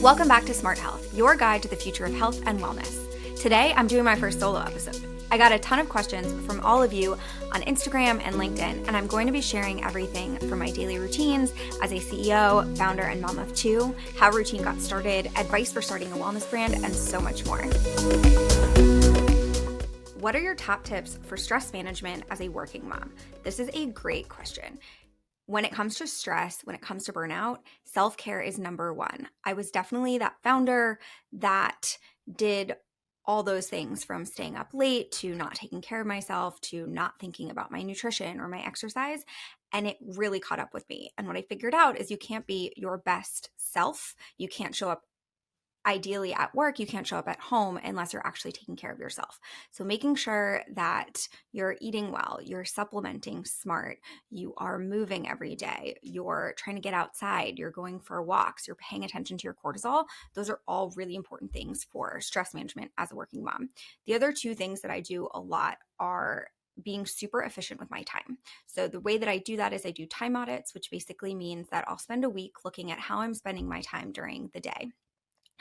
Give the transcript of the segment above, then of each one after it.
Welcome back to Smart Health, your guide to the future of health and wellness. Today, I'm doing my first solo episode. I got a ton of questions from all of you on Instagram and LinkedIn, and I'm going to be sharing everything from my daily routines as a CEO, founder, and mom of two, how Rootine got started, advice for starting a wellness brand, and so much more. What are your top tips for stress management as a working mom? This is a great question. When it comes to stress, when it comes to burnout, self-care is number one. I was definitely that founder that did all those things, from staying up late to not taking care of myself to not thinking about my nutrition or my exercise. And it really caught up with me. And what I figured out is you can't be your best self. You can't show up ideally at work, you can't show up at home unless you're actually taking care of yourself. So making sure that you're eating well, you're supplementing smart, you are moving every day, you're trying to get outside, you're going for walks, you're paying attention to your cortisol. Those are all really important things for stress management as a working mom. The other two things that I do a lot are being super efficient with my time. So the way that I do that is I do time audits, which basically means that I'll spend a week looking at how I'm spending my time during the day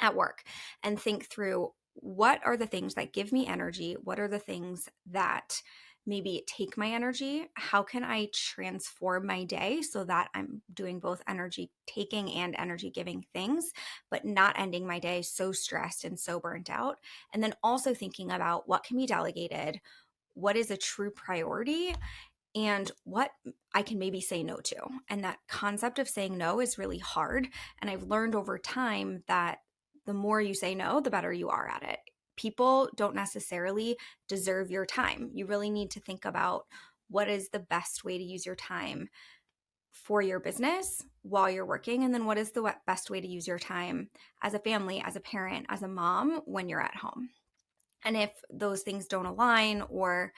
at work and think through what are the things that give me energy, what are the things that maybe take my energy, how can I transform my day so that I'm doing both energy taking and energy giving things, but not ending my day so stressed and so burnt out. And then also thinking about what can be delegated, what is a true priority, and what I can maybe say no to. And that concept of saying no is really hard. And I've learned over time that the more you say no, the better you are at it. People don't necessarily deserve your time. You really need to think about what is the best way to use your time for your business while you're working, and then what is the best way to use your time as a family, as a parent, as a mom when you're at home. And if those things don't align or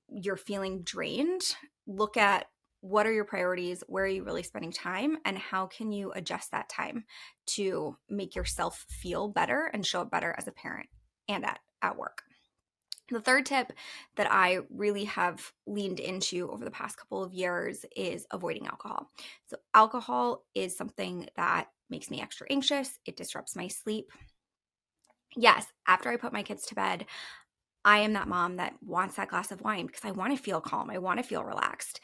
you're feeling drained, look at what are your priorities, where are you really spending time, and how can you adjust that time to make yourself feel better and show up better as a parent and at work. The third tip that I really have leaned into over the past couple of years is avoiding alcohol. So alcohol is something that makes me extra anxious. It disrupts my sleep. Yes, after I put my kids to bed, I am that mom that wants that glass of wine because I want to feel calm. I want to feel relaxed.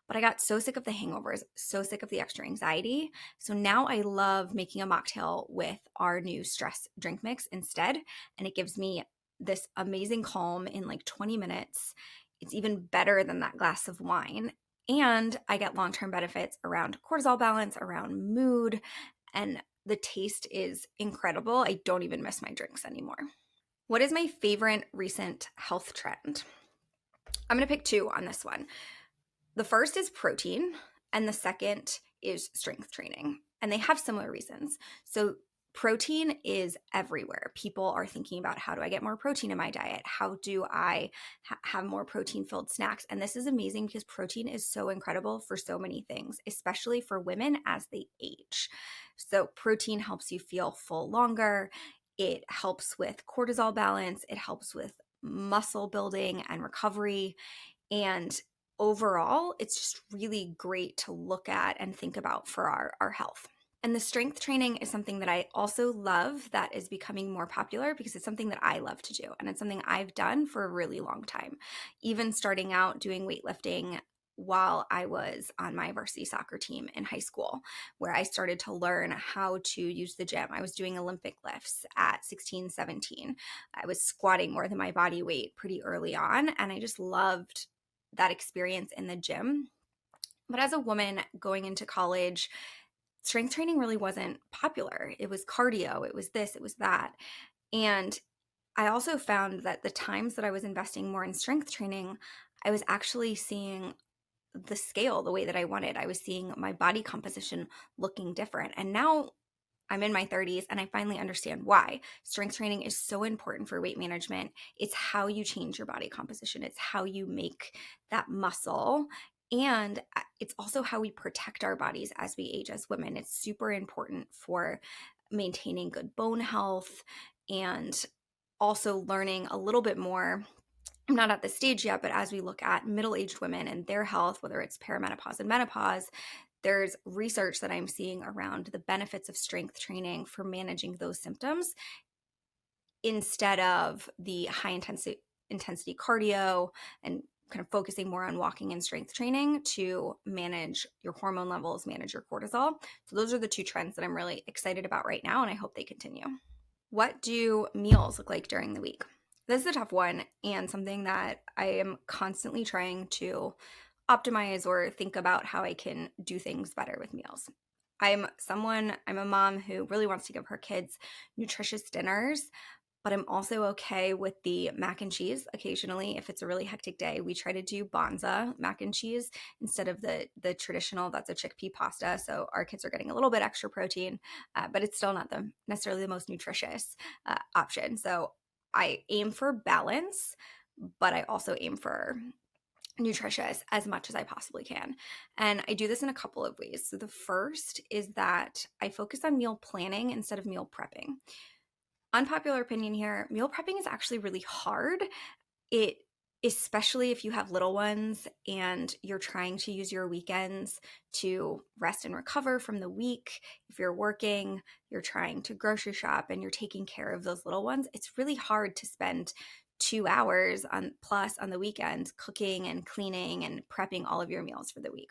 But I got so sick of the hangovers, so sick of the extra anxiety. So now I love making a mocktail with our new stress drink mix instead. And it gives me this amazing calm in like 20 minutes. It's even better than that glass of wine. And I get long-term benefits around cortisol balance, around mood, and the taste is incredible. I don't even miss my drinks anymore. What is my favorite recent health trend? I'm going to pick two on this one. The first is protein, and the second is strength training. And they have similar reasons. So protein is everywhere. People are thinking about, how do I get more protein in my diet? How do I have more protein-filled snacks? And this is amazing because protein is so incredible for so many things, especially for women as they age. So protein helps you feel full longer. It helps with cortisol balance. It helps with muscle building and recovery. And overall, it's just really great to look at and think about for our health. And the strength training is something that I also love that is becoming more popular because it's something that I love to do. And it's something I've done for a really long time, even starting out doing weightlifting while I was on my varsity soccer team in high school, where I started to learn how to use the gym. I was doing Olympic lifts at 16, 17. I was squatting more than my body weight pretty early on, and I just loved that experience in the gym. But as a woman going into college, strength training really wasn't popular. It was cardio, it was this, it was that. And I also found that the times that I was investing more in strength training, I was actually seeing the scale the way that I wanted. I was seeing my body composition looking different. And now I'm in my 30s and I finally understand why. Strength training is so important for weight management. It's how you change your body composition. It's how you make that muscle. And it's also how we protect our bodies as we age as women. It's super important for maintaining good bone health and also learning a little bit more. I'm not at the stage yet, but as we look at middle-aged women and their health, whether it's perimenopause and menopause, there's research that I'm seeing around the benefits of strength training for managing those symptoms instead of the high intensity cardio and kind of focusing more on walking and strength training to manage your hormone levels, manage your cortisol. So those are the two trends that I'm really excited about right now, and I hope they continue. What do meals look like during the week? This is a tough one and something that I am constantly trying to optimize or think about how I can do things better with meals. I'm a mom who really wants to give her kids nutritious dinners, but I'm also okay with the mac and cheese occasionally. If it's a really hectic day, we try to do Bonza mac and cheese instead of the traditional, that's a chickpea pasta. So our kids are getting a little bit extra protein, but it's still not necessarily the most nutritious option. So I aim for balance, but I also aim for nutritious as much as I possibly can. And I do this in a couple of ways. So the first is that I focus on meal planning instead of meal prepping. Unpopular opinion here, meal prepping is actually really hard. Especially if you have little ones and you're trying to use your weekends to rest and recover from the week. If you're working, you're trying to grocery shop and you're taking care of those little ones, it's really hard to spend 2 hours plus on the weekend cooking and cleaning and prepping all of your meals for the week.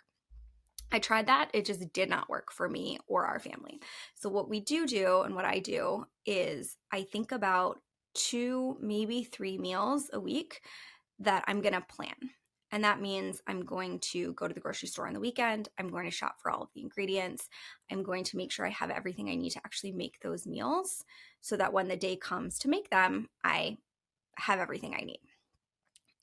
I tried that. It just did not work for me or our family. So what we do and what I do is I think about 2, maybe 3 meals a week that I'm going to plan. And that means I'm going to go to the grocery store on the weekend. I'm going to shop for all of the ingredients. I'm going to make sure I have everything I need to actually make those meals so that when the day comes to make them, I have everything I need.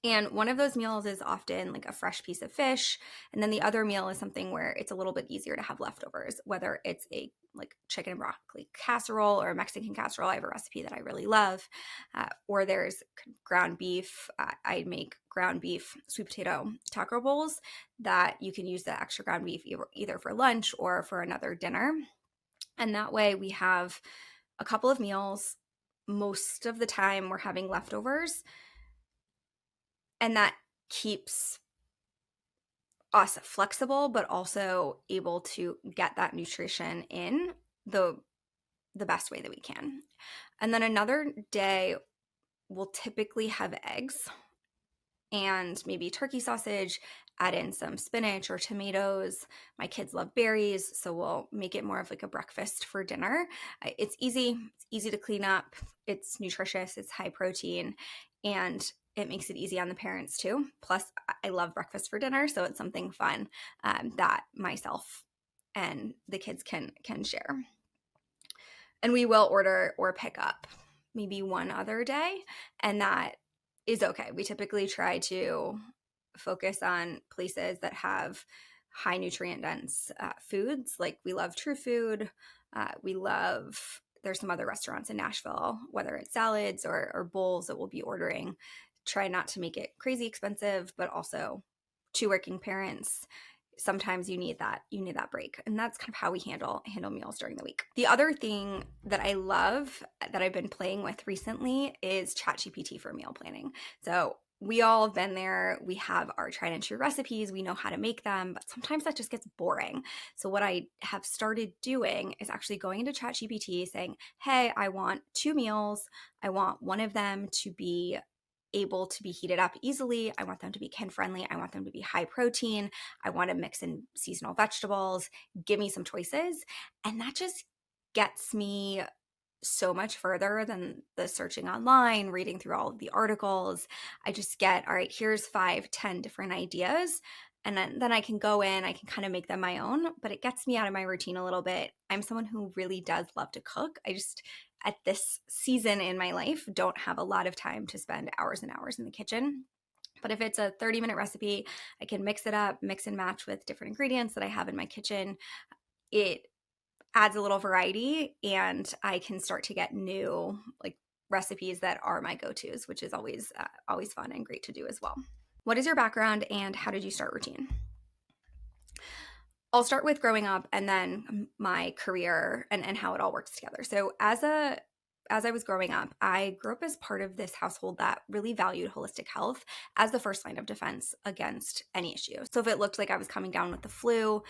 And one of those meals is often like a fresh piece of fish. And then the other meal is something where it's a little bit easier to have leftovers, whether it's a like chicken and broccoli casserole or a Mexican casserole. I have a recipe that I really love. Or there's ground beef. I make ground beef sweet potato taco bowls that you can use the extra ground beef either for lunch or for another dinner. And that way we have a couple of meals. Most of the time we're having leftovers. And that keeps us flexible, but also able to get that nutrition in the best way that we can. And then another day, we'll typically have eggs and maybe turkey sausage, add in some spinach or tomatoes. My kids love berries, so we'll make it more of like a breakfast for dinner. It's easy to clean up. It's nutritious, it's high protein, and it makes it easy on the parents too. Plus, I love breakfast for dinner, so it's something fun that myself and the kids can share. And we will order or pick up maybe one other day, and that is okay. We typically try to focus on places that have high nutrient dense foods. Like we love True Food. There's some other restaurants in Nashville, whether it's salads or bowls that we'll be ordering. Try not to make it crazy expensive, but also 2 working parents, sometimes you need that break. And that's kind of how we handle meals during the week. The other thing that I love that I've been playing with recently is ChatGPT for meal planning. So we all have been there. We have our tried and true recipes. We know how to make them, but sometimes that just gets boring. So what I have started doing is actually going into ChatGPT saying, hey, I want 2 meals. I want one of them to be able to be heated up easily. I want them to be kid friendly. I want them to be high protein. I want to mix in seasonal vegetables. Give me some choices. And that just gets me so much further than the searching online, reading through all of the articles. I just get, all right, here's 5, 10 different ideas. And then I can go in, I can kind of make them my own, but it gets me out of my routine a little bit. I'm someone who really does love to cook. I just, at this season in my life, don't have a lot of time to spend hours and hours in the kitchen. But if it's a 30-minute recipe, I can mix it up, mix and match with different ingredients that I have in my kitchen. It adds a little variety, and I can start to get new like recipes that are my go-tos, which is always fun and great to do as well. What is your background and how did you start Rootine? I'll start with growing up and then my career and how it all works together. So as I was growing up, I grew up as part of this household that really valued holistic health as the first line of defense against any issue. So if it looked like I was coming down with the flu,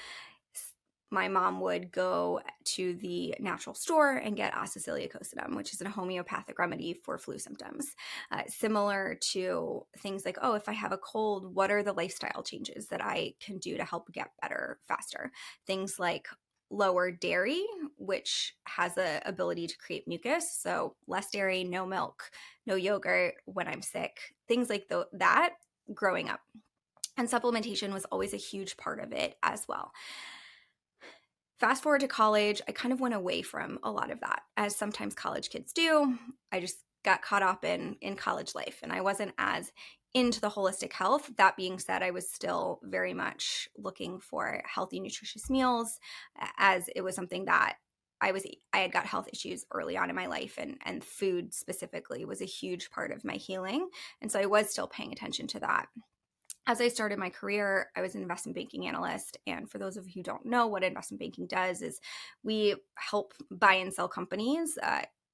my mom would go to the natural store and get aceclidine, which is a homeopathic remedy for flu symptoms. Similar to things like, oh, if I have a cold, what are the lifestyle changes that I can do to help get better faster? Things like lower dairy, which has the ability to create mucus. So less dairy, no milk, no yogurt when I'm sick, things like that growing up. And supplementation was always a huge part of it as well. Fast forward to college, I kind of went away from a lot of that, as sometimes college kids do. I just got caught up in college life, and I wasn't as into the holistic health. That being said, I was still very much looking for healthy, nutritious meals, as it was something that I had got health issues early on in my life, and food specifically was a huge part of my healing. And so I was still paying attention to that. As I started my career, I was an investment banking analyst. And for those of you who don't know, what investment banking does is we help buy and sell companies.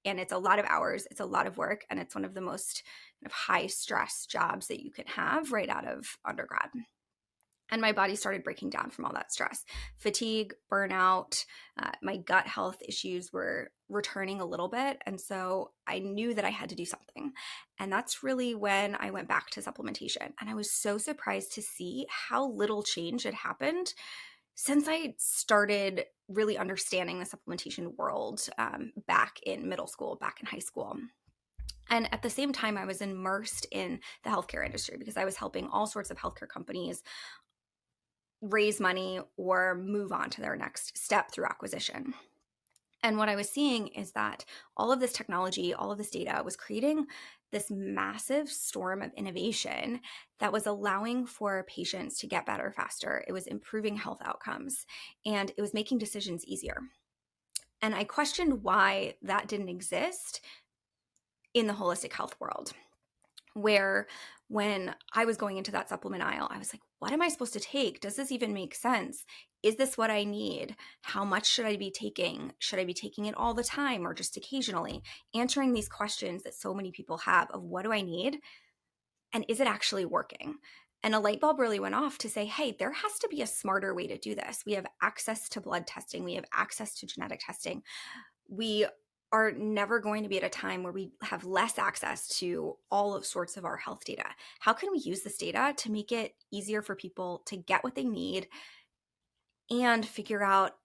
And it's a lot of hours, it's a lot of work, and it's one of the most kind of high stress jobs that you can have right out of undergrad. And my body started breaking down from all that stress. Fatigue, burnout, my gut health issues were returning a little bit. And so I knew that I had to do something. And that's really when I went back to supplementation. And I was so surprised to see how little change had happened since I started really understanding the supplementation world back in middle school, back in high school. And at the same time, I was immersed in the healthcare industry because I was helping all sorts of healthcare companies raise money or move on to their next step through acquisition. And what I was seeing is that all of this technology, all of this data was creating this massive storm of innovation that was allowing for patients to get better faster. It was improving health outcomes, and it was making decisions easier. And I questioned why that didn't exist in the holistic health world, where when I was going into that supplement aisle, I was like, what am I supposed to take? Does this even make sense? Is this what I need? How much should I be taking? Should I be taking it all the time or just occasionally? Answering these questions that so many people have of what do I need? And is it actually working? And a light bulb really went off to say, hey, there has to be a smarter way to do this. We have access to blood testing. We have access to genetic testing. We are never going to be at a time where we have less access to all of sorts of our health data. How can we use this data to make it easier for people to get what they need and figure out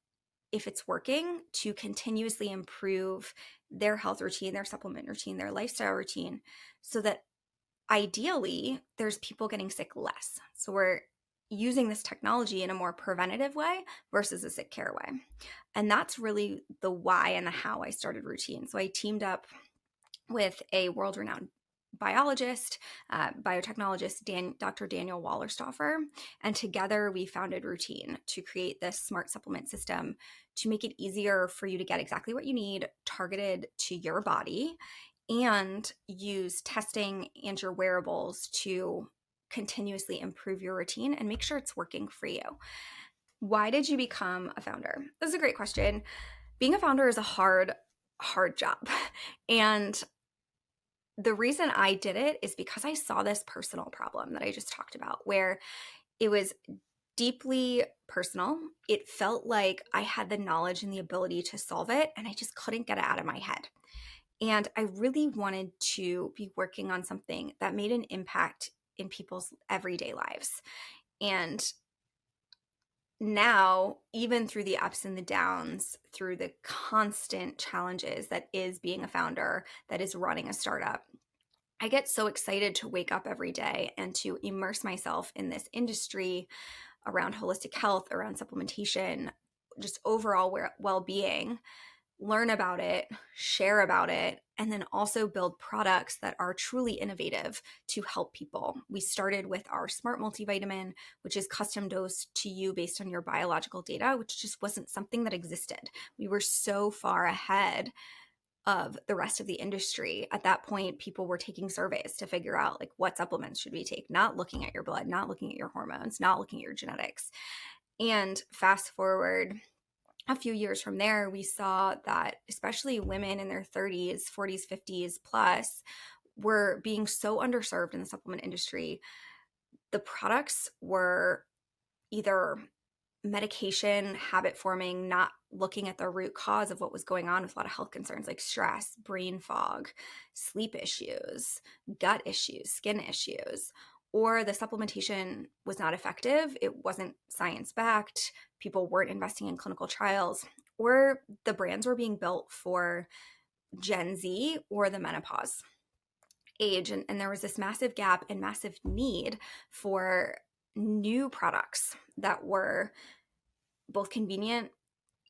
if it's working to continuously improve their health routine, their supplement routine, their lifestyle routine, so that ideally there's people getting sick less. So we're using this technology in a more preventative way versus a sick care way. And that's really the why and the how I started Rootine. So I teamed up with a world-renowned biologist, biotechnologist, Dr. Daniel Wallerstoffer, and together we founded Rootine to create this smart supplement system to make it easier for you to get exactly what you need, targeted to your body, and use testing and your wearables to continuously improve your routine and make sure it's working for you. Why did you become a founder? This is a great question. Being a founder is a hard job. And the reason I did it is because I saw this personal problem that I just talked about, where it was deeply personal. It felt like I had the knowledge and the ability to solve it, and I just couldn't get it out of my head. And I really wanted to be working on something that made an impact in people's everyday lives. And now, even through the ups and the downs, through the constant challenges that is being a founder, that is running a startup, I get so excited to wake up every day and to immerse myself in this industry around holistic health, around supplementation, just overall well-being, learn about it, share about it, and then also build products that are truly innovative to help people. We started with our Smart Multivitamin, which is custom dosed to you based on your biological data, which just wasn't something that existed. We were so far ahead of the rest of the industry. At that point, people were taking surveys to figure out like what supplements should we take, not looking at your blood, not looking at your hormones, not looking at your genetics. And fast forward a few years from there, we saw that especially women in their 30s, 40s, 50s plus were being so underserved in the supplement industry. The products were either medication, habit forming, not looking at the root cause of what was going on with a lot of health concerns like stress, brain fog, sleep issues, gut issues, skin issues, or the supplementation was not effective, it wasn't science backed, people weren't investing in clinical trials, or the brands were being built for Gen Z or the menopause age. And there was this massive gap and massive need for new products that were both convenient,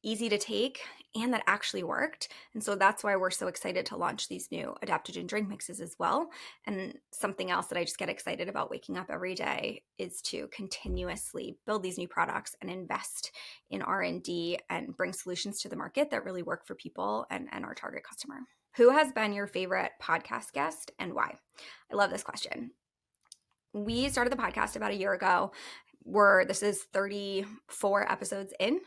easy to take, and that actually worked. And so that's why we're so excited to launch these new adaptogen drink mixes as well. And something else that I just get excited about waking up every day is to continuously build these new products and invest in R&D and bring solutions to the market that really work for people and our target customer. Who has been your favorite podcast guest and why? I love this question. We started the podcast about a year ago. This is 34 episodes in,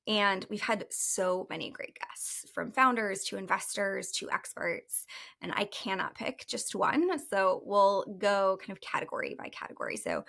and we've had so many great guests, from founders to investors to experts, and I cannot pick just one. So we'll go kind of category by category. So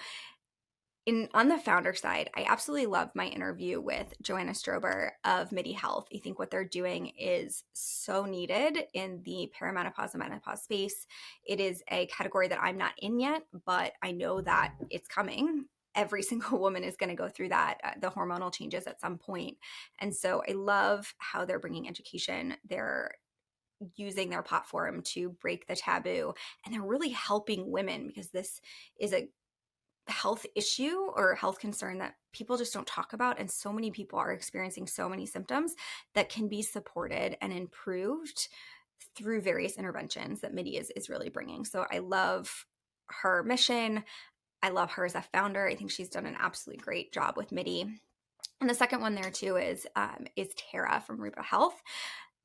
on the founder side, I absolutely love my interview with Joanna Strober of MIDI Health. I think what they're doing is so needed in the perimenopause and menopause space. It is a category that I'm not in yet, but I know that it's coming. Every single woman is going to go through that, the hormonal changes at some point. And so I love how they're bringing education. They're using their platform to break the taboo, and they're really helping women, because this is a health issue or health concern that people just don't talk about. And so many people are experiencing so many symptoms that can be supported and improved through various interventions that MIDI is really bringing. So I love her mission. I love her as a founder. I think she's done an absolutely great job with MIDI. And the second one there too is Tara from Rupa Health.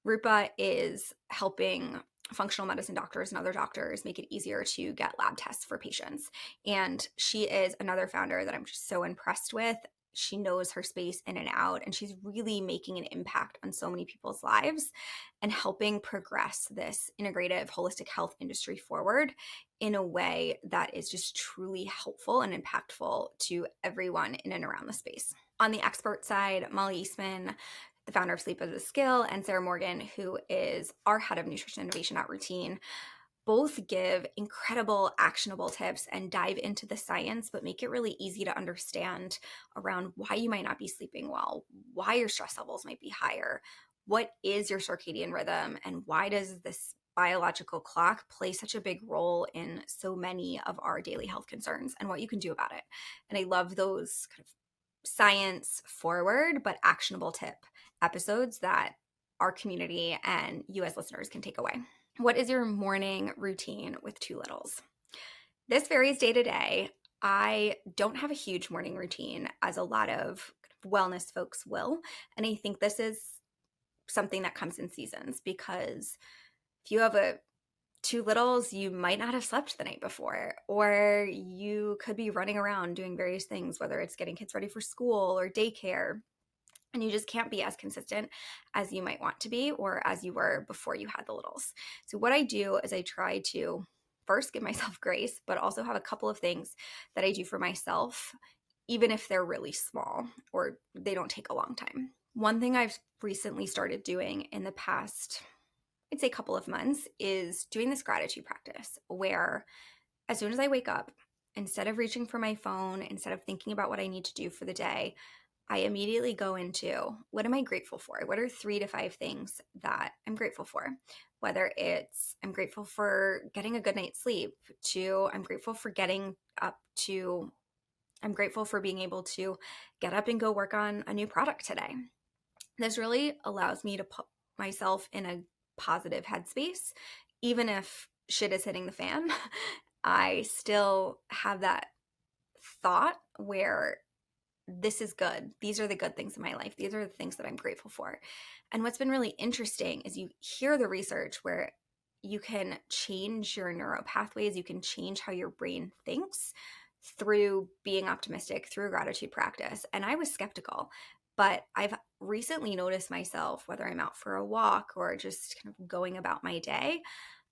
Rupa is helping functional medicine doctors and other doctors make it easier to get lab tests for patients. And she is another founder that I'm just so impressed with. She knows her space in and out, and she's really making an impact on so many people's lives and helping progress this integrative holistic health industry forward in a way that is just truly helpful and impactful to everyone in and around the space. On the expert side, Molly Eastman, the founder of Sleep as a Skill, and Sarah Morgan, who is our head of nutrition innovation at Rootine, both give incredible actionable tips and dive into the science, but make it really easy to understand around why you might not be sleeping well, why your stress levels might be higher, what is your circadian rhythm, and why does this biological clock play such a big role in so many of our daily health concerns and what you can do about it. And I love those kind of science forward but actionable tip episodes that our community and you as listeners can take away. What is your morning routine with two littles? This varies day to day. I don't have a huge morning routine, as a lot of wellness folks will. And I think this is something that comes in seasons, because if you have two littles, you might not have slept the night before, or you could be running around doing various things, whether it's getting kids ready for school or daycare, and you just can't be as consistent as you might want to be or as you were before you had the littles. So what I do is I try to first give myself grace, but also have a couple of things that I do for myself, even if they're really small or they don't take a long time. One thing I've recently started doing in the past, I'd say couple of months, is doing this gratitude practice, where as soon as I wake up, instead of reaching for my phone, instead of thinking about what I need to do for the day, I immediately go into, what am I grateful for? What are 3 to 5 things that I'm grateful for? Whether it's I'm grateful for getting a good night's sleep, to I'm grateful for getting up, to I'm grateful for being able to get up and go work on a new product today. This really allows me to put myself in a positive headspace. Even if shit is hitting the fan, I still have that thought where this is good. These are the good things in my life. These are the things that I'm grateful for. And what's been really interesting is you hear the research where you can change your neural pathways, you can change how your brain thinks through being optimistic, through a gratitude practice. And I was skeptical, but I've recently noticed myself, whether I'm out for a walk or just kind of going about my day,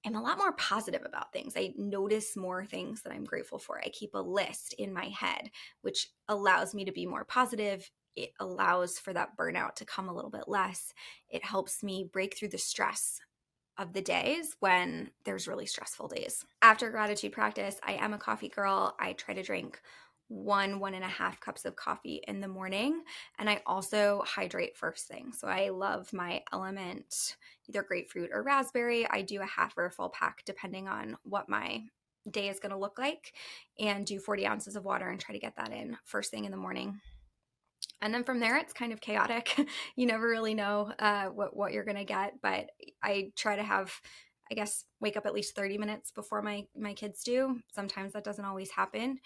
I'm a lot more positive about things. I notice more things that I'm grateful for. I keep a list in my head, which allows me to be more positive it allows for that burnout to come a little bit less. It helps me break through the stress of the days when there's really stressful days. After gratitude practice, I am a coffee girl. I try to drink 1.5 cups of coffee in the morning. And I also hydrate first thing. So I love my Element, either grapefruit or raspberry. I do a half or a full pack depending on what my day is going to look like, and do 40 ounces of water and try to get that in first thing in the morning. And then from there, it's kind of chaotic. You never really know what you're going to get. But I try to have, I guess, wake up at least 30 minutes before my kids do. Sometimes that doesn't always happen.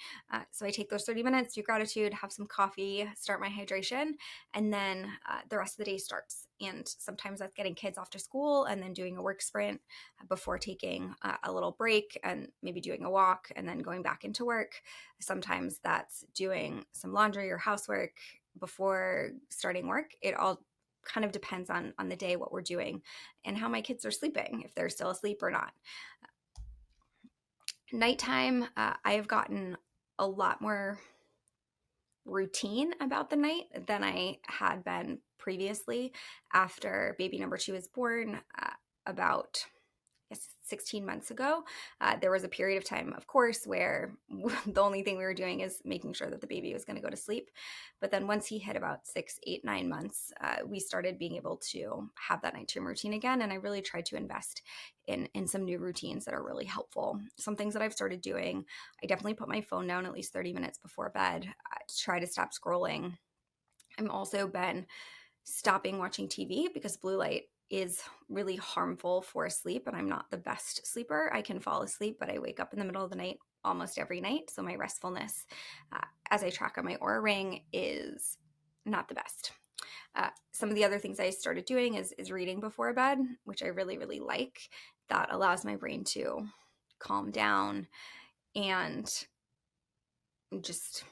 So I take those 30 minutes, do gratitude, have some coffee, start my hydration, and then the rest of the day starts. And sometimes that's getting kids off to school and then doing a work sprint before taking a little break and maybe doing a walk and then going back into work. Sometimes that's doing some laundry or housework before starting work. It all kind of depends on the day, what we're doing, and how my kids are sleeping, if they're still asleep or not. Nighttime, I have gotten a lot more routine about the night than I had been previously. After baby number 2 was born, about 16 months ago, there was a period of time, of course, where the only thing we were doing is making sure that the baby was going to go to sleep. But then once he hit about 6, 8, 9 months, we started being able to have that nighttime routine again. And I really tried to invest in some new routines that are really helpful. Some things that I've started doing, I definitely put my phone down at least 30 minutes before bed to try to stop scrolling. I've also been stopping watching TV because blue light is really harmful for sleep, and I'm not the best sleeper. I can fall asleep, but I wake up in the middle of the night almost every night. So my restfulness, as I track on my Oura Ring, is not the best. Some of the other things I started doing is reading before bed, which I really, really like. That allows my brain to calm down and just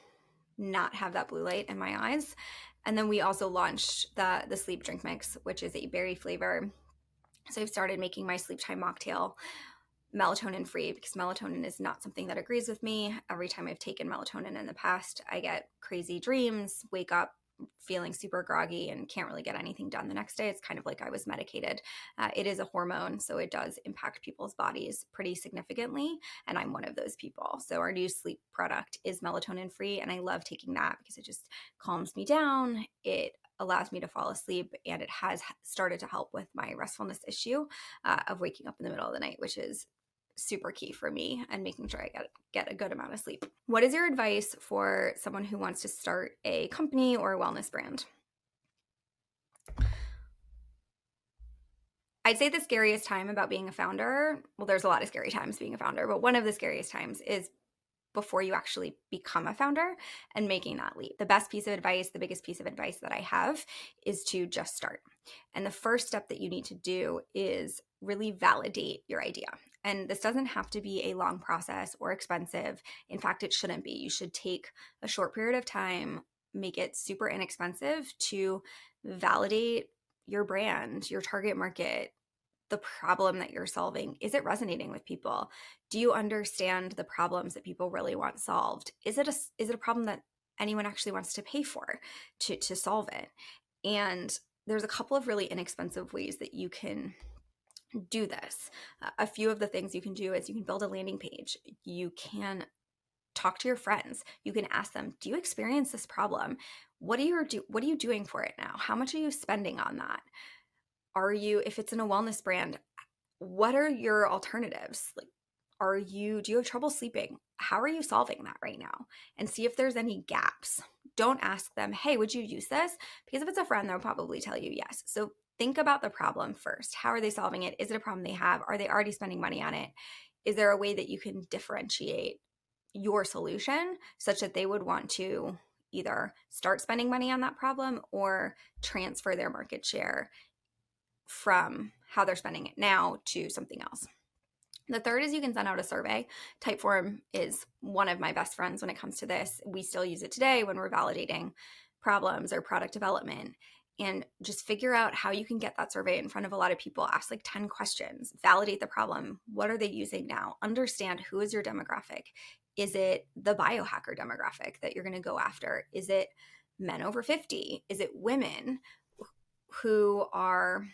not have that blue light in my eyes. And then we also launched the sleep drink mix, which is a berry flavor. So I've started making my sleep time mocktail melatonin free, because melatonin is not something that agrees with me. Every time I've taken melatonin in the past, I get crazy dreams, wake up feeling super groggy, and can't really get anything done the next day. It's kind of like I was medicated. It is a hormone, so it does impact people's bodies pretty significantly, and I'm one of those people. So our new sleep product is melatonin free, and I love taking that because it just calms me down. It allows me to fall asleep, and it has started to help with my restfulness issue of waking up in the middle of the night, which is super key for me, and making sure I get a good amount of sleep. What is your advice for someone who wants to start a company or a wellness brand? I'd say the scariest time about being a founder, well, there's a lot of scary times being a founder, but one of the scariest times is before you actually become a founder and making that leap. The best piece of advice, the biggest piece of advice that I have, is to just start. And the first step that you need to do is really validate your idea. And this doesn't have to be a long process or expensive. In fact, it shouldn't be. You should take a short period of time, make it super inexpensive to validate your brand, your target market, the problem that you're solving. Is it resonating with people? Do you understand the problems that people really want solved? Is it a problem that anyone actually wants to pay for to solve it? And there's a couple of really inexpensive ways that you can do this. A few of the things you can do is you can build a landing page. You can talk to your friends. You can ask them, do you experience this problem? What are you doing for it now? How much are you spending on that? If it's in a wellness brand, what are your alternatives? Like, do you have trouble sleeping? How are you solving that right now? And see if there's any gaps. Don't ask them, hey, would you use this? Because if it's a friend, they'll probably tell you yes. So think about the problem first. How are they solving it? Is it a problem they have? Are they already spending money on it? Is there a way that you can differentiate your solution such that they would want to either start spending money on that problem or transfer their market share from how they're spending it now to something else? The third is you can send out a survey. Typeform is one of my best friends when it comes to this. We still use it today when we're validating problems or product development. And just figure out how you can get that survey in front of a lot of people. Ask like 10 questions. Validate the problem. What are they using now? Understand who is your demographic. Is it the biohacker demographic that you're going to go after? Is it men over 50? Is it women who are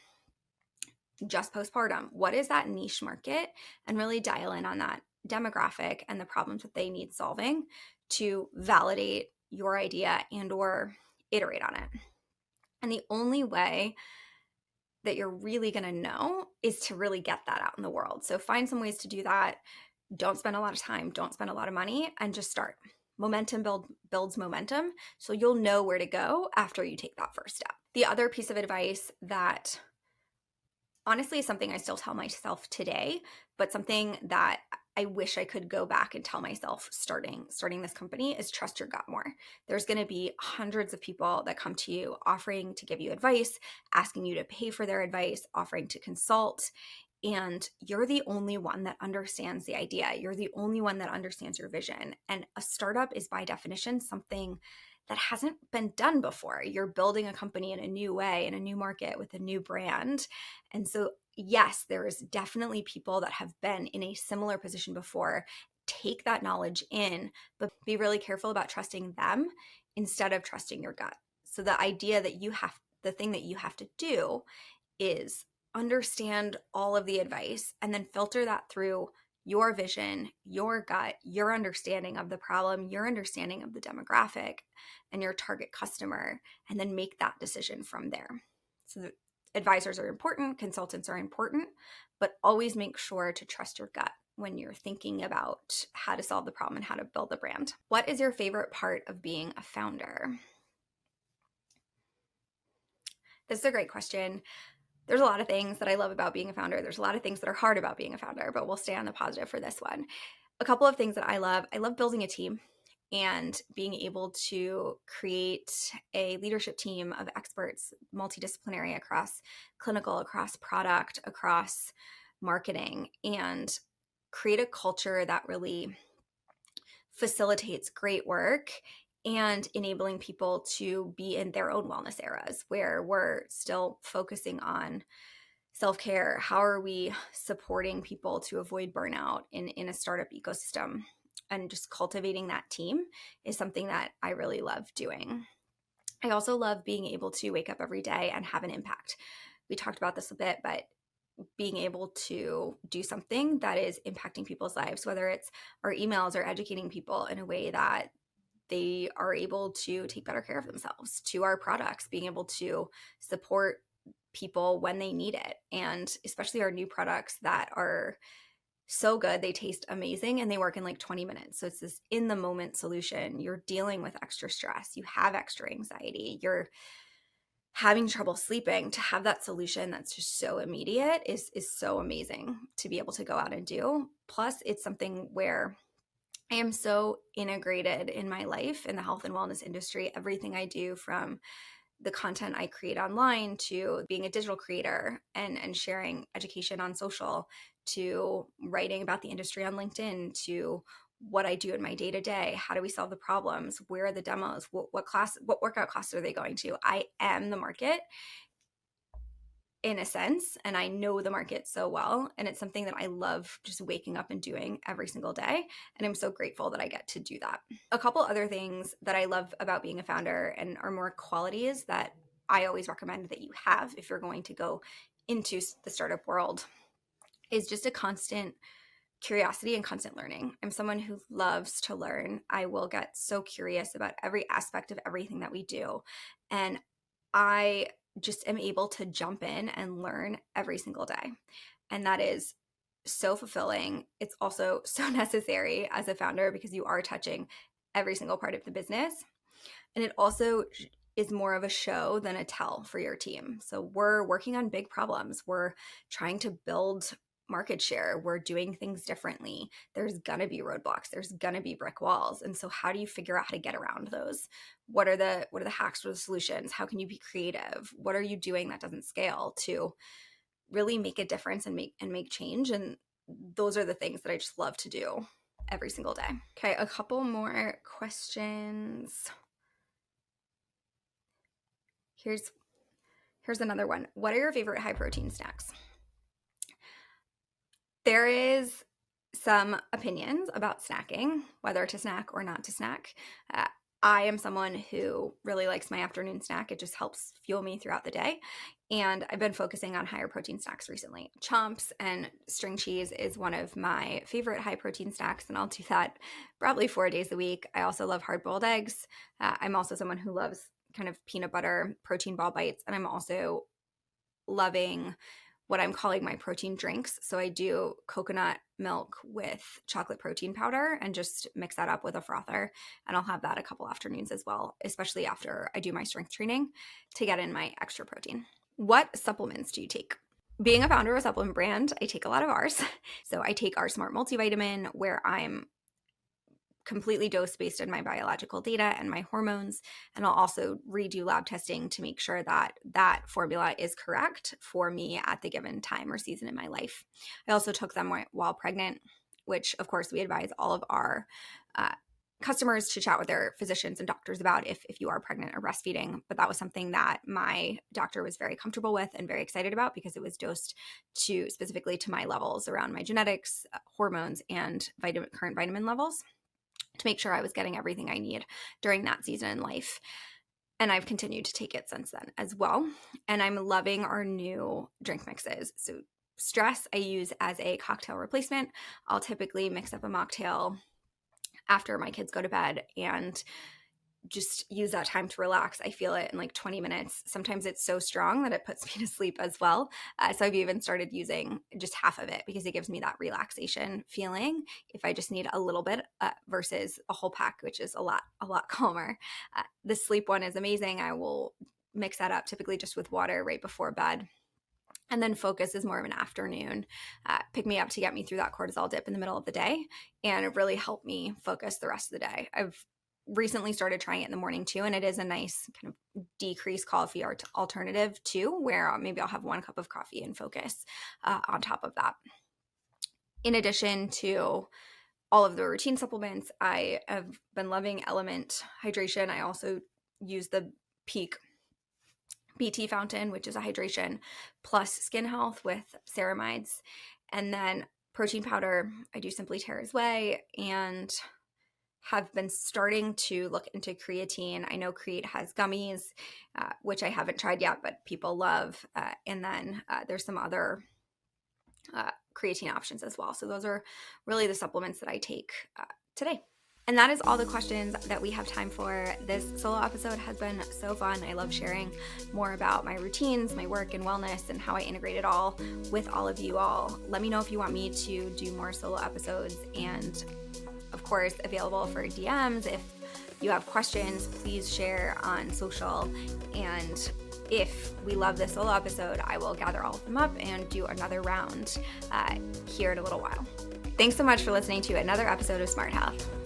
just postpartum? What is that niche market? And really dial in on that demographic and the problems that they need solving to validate your idea and or iterate on it. And the only way that you're really going to know is to really get that out in the world. So find some ways to do that. Don't spend a lot of time, don't spend a lot of money, and just start. Momentum builds momentum, so you'll know where to go after you take that first step. The other piece of advice that honestly is something I still tell myself today, but something that I wish I could go back and tell myself starting this company is trust your gut more. There's going to be hundreds of people that come to you offering to give you advice, asking you to pay for their advice, offering to consult. And you're the only one that understands the idea. You're the only one that understands your vision. And a startup is by definition something that hasn't been done before. You're building a company in a new way, in a new market with a new brand. And so, yes, there is definitely people that have been in a similar position before. Take that knowledge in, but be really careful about trusting them instead of trusting your gut. So the thing that you have to do is understand all of the advice and then filter that through your vision, your gut, your understanding of the problem, your understanding of the demographic and your target customer, and then make that decision from there. So the advisors are important, consultants are important, but always make sure to trust your gut when you're thinking about how to solve the problem and how to build the brand. What is your favorite part of being a founder? This is a great question. There's a lot of things that I love about being a founder. There's a lot of things that are hard about being a founder, but we'll stay on the positive for this one. A couple of things that I love building a team and being able to create a leadership team of experts, multidisciplinary across clinical, across product, across marketing, and create a culture that really facilitates great work and enabling people to be in their own wellness eras where we're still focusing on self-care. How are we supporting people to avoid burnout in a startup ecosystem? And just cultivating that team is something that I really love doing. I also love being able to wake up every day and have an impact. We talked about this a bit, but being able to do something that is impacting people's lives, whether it's our emails or educating people in a way that they are able to take better care of themselves, to our products, being able to support people when they need it. And especially our new products that are so good, they taste amazing and they work in like 20 minutes. So it's this in the moment solution. You're dealing with extra stress, you have extra anxiety, you're having trouble sleeping. To have that solution that's just so immediate is so amazing to be able to go out and do. Plus, it's something where I am so integrated in my life in the health and wellness industry. Everything I do, from the content I create online to being a digital creator and sharing education on social, to writing about the industry on LinkedIn, to what I do in my day-to-day. How do we solve the problems? Where are the demos? What workout classes are they going to? I am the market in a sense, and I know the market so well. And it's something that I love just waking up and doing every single day. And I'm so grateful that I get to do that. A couple other things that I love about being a founder and are more qualities that I always recommend that you have if you're going to go into the startup world is just a constant curiosity and constant learning. I'm someone who loves to learn. I will get so curious about every aspect of everything that we do. And I just am able to jump in and learn every single day. And that is so fulfilling. It's also so necessary as a founder because you are touching every single part of the business. And it also is more of a show than a tell for your team. So we're working on big problems. We're trying to build market share. We're doing things differently. There's gonna be roadblocks. There's gonna be brick walls. And so how do you figure out how to get around those? What are the hacks or the solutions? How can you be creative? What are you doing that doesn't scale to really make a difference and make change? And those are the things that I just love to do every single day. Okay, a couple more questions. Here's another one. What are your favorite high protein snacks? There is some opinions about snacking, whether to snack or not to snack. I am someone who really likes my afternoon snack. It just helps fuel me throughout the day. And I've been focusing on higher protein snacks recently. Chomps and string cheese is one of my favorite high protein snacks, and I'll do that probably 4 days a week. I also love hard boiled eggs. I'm also someone who loves kind of peanut butter protein ball bites, and I'm also loving what I'm calling my protein drinks. So I do coconut milk with chocolate protein powder and just mix that up with a frother. And I'll have that a couple afternoons as well, especially after I do my strength training to get in my extra protein. What supplements do you take? Being a founder of a supplement brand, I take a lot of ours. So I take our Smart Multivitamin, where I'm completely dose based on my biological data and my hormones. And I'll also redo lab testing to make sure that that formula is correct for me at the given time or season in my life. I also took them while pregnant, which of course we advise all of our customers to chat with their physicians and doctors about if you are pregnant or breastfeeding. But that was something that my doctor was very comfortable with and very excited about because it was dosed specifically to my levels around my genetics, hormones, and current vitamin levels, to make sure I was getting everything I need during that season in life. And I've continued to take it since then as well. And I'm loving our new drink mixes. So Stress I use as a cocktail replacement. I'll typically mix up a mocktail after my kids go to bed and just use that time to relax. I feel it in like 20 minutes. Sometimes it's so strong that it puts me to sleep as well. So I've even started using just half of it because it gives me that relaxation feeling if I just need a little bit versus a whole pack, which is a lot calmer. The sleep one is amazing. I will mix that up typically just with water right before bed. And then Focus is more of an afternoon pick me up to get me through that cortisol dip in the middle of the day. And it really helped me focus the rest of the day. I've recently started trying it in the morning too, and it is a nice kind of decreased coffee alternative too, where maybe I'll have 1 cup of coffee and Focus on top of that. In addition to all of the routine supplements, I have been loving Element Hydration. I also use the Peak BT Fountain, which is a hydration plus skin health with ceramides. And then protein powder, I do Simply Terra's Way, and have been starting to look into creatine. I know Create has gummies, which I haven't tried yet, but people love. And then there's some other creatine options as well. So those are really the supplements that I take today. And that is all the questions that we have time for. This solo episode has been so fun. I love sharing more about my routines, my work and wellness, and how I integrate it all with all of you all. Let me know if you want me to do more solo episodes, and of course, available for DMs. If you have questions, please share on social. And if we love this solo episode, I will gather all of them up and do another round here in a little while. Thanks so much for listening to another episode of Smart Health.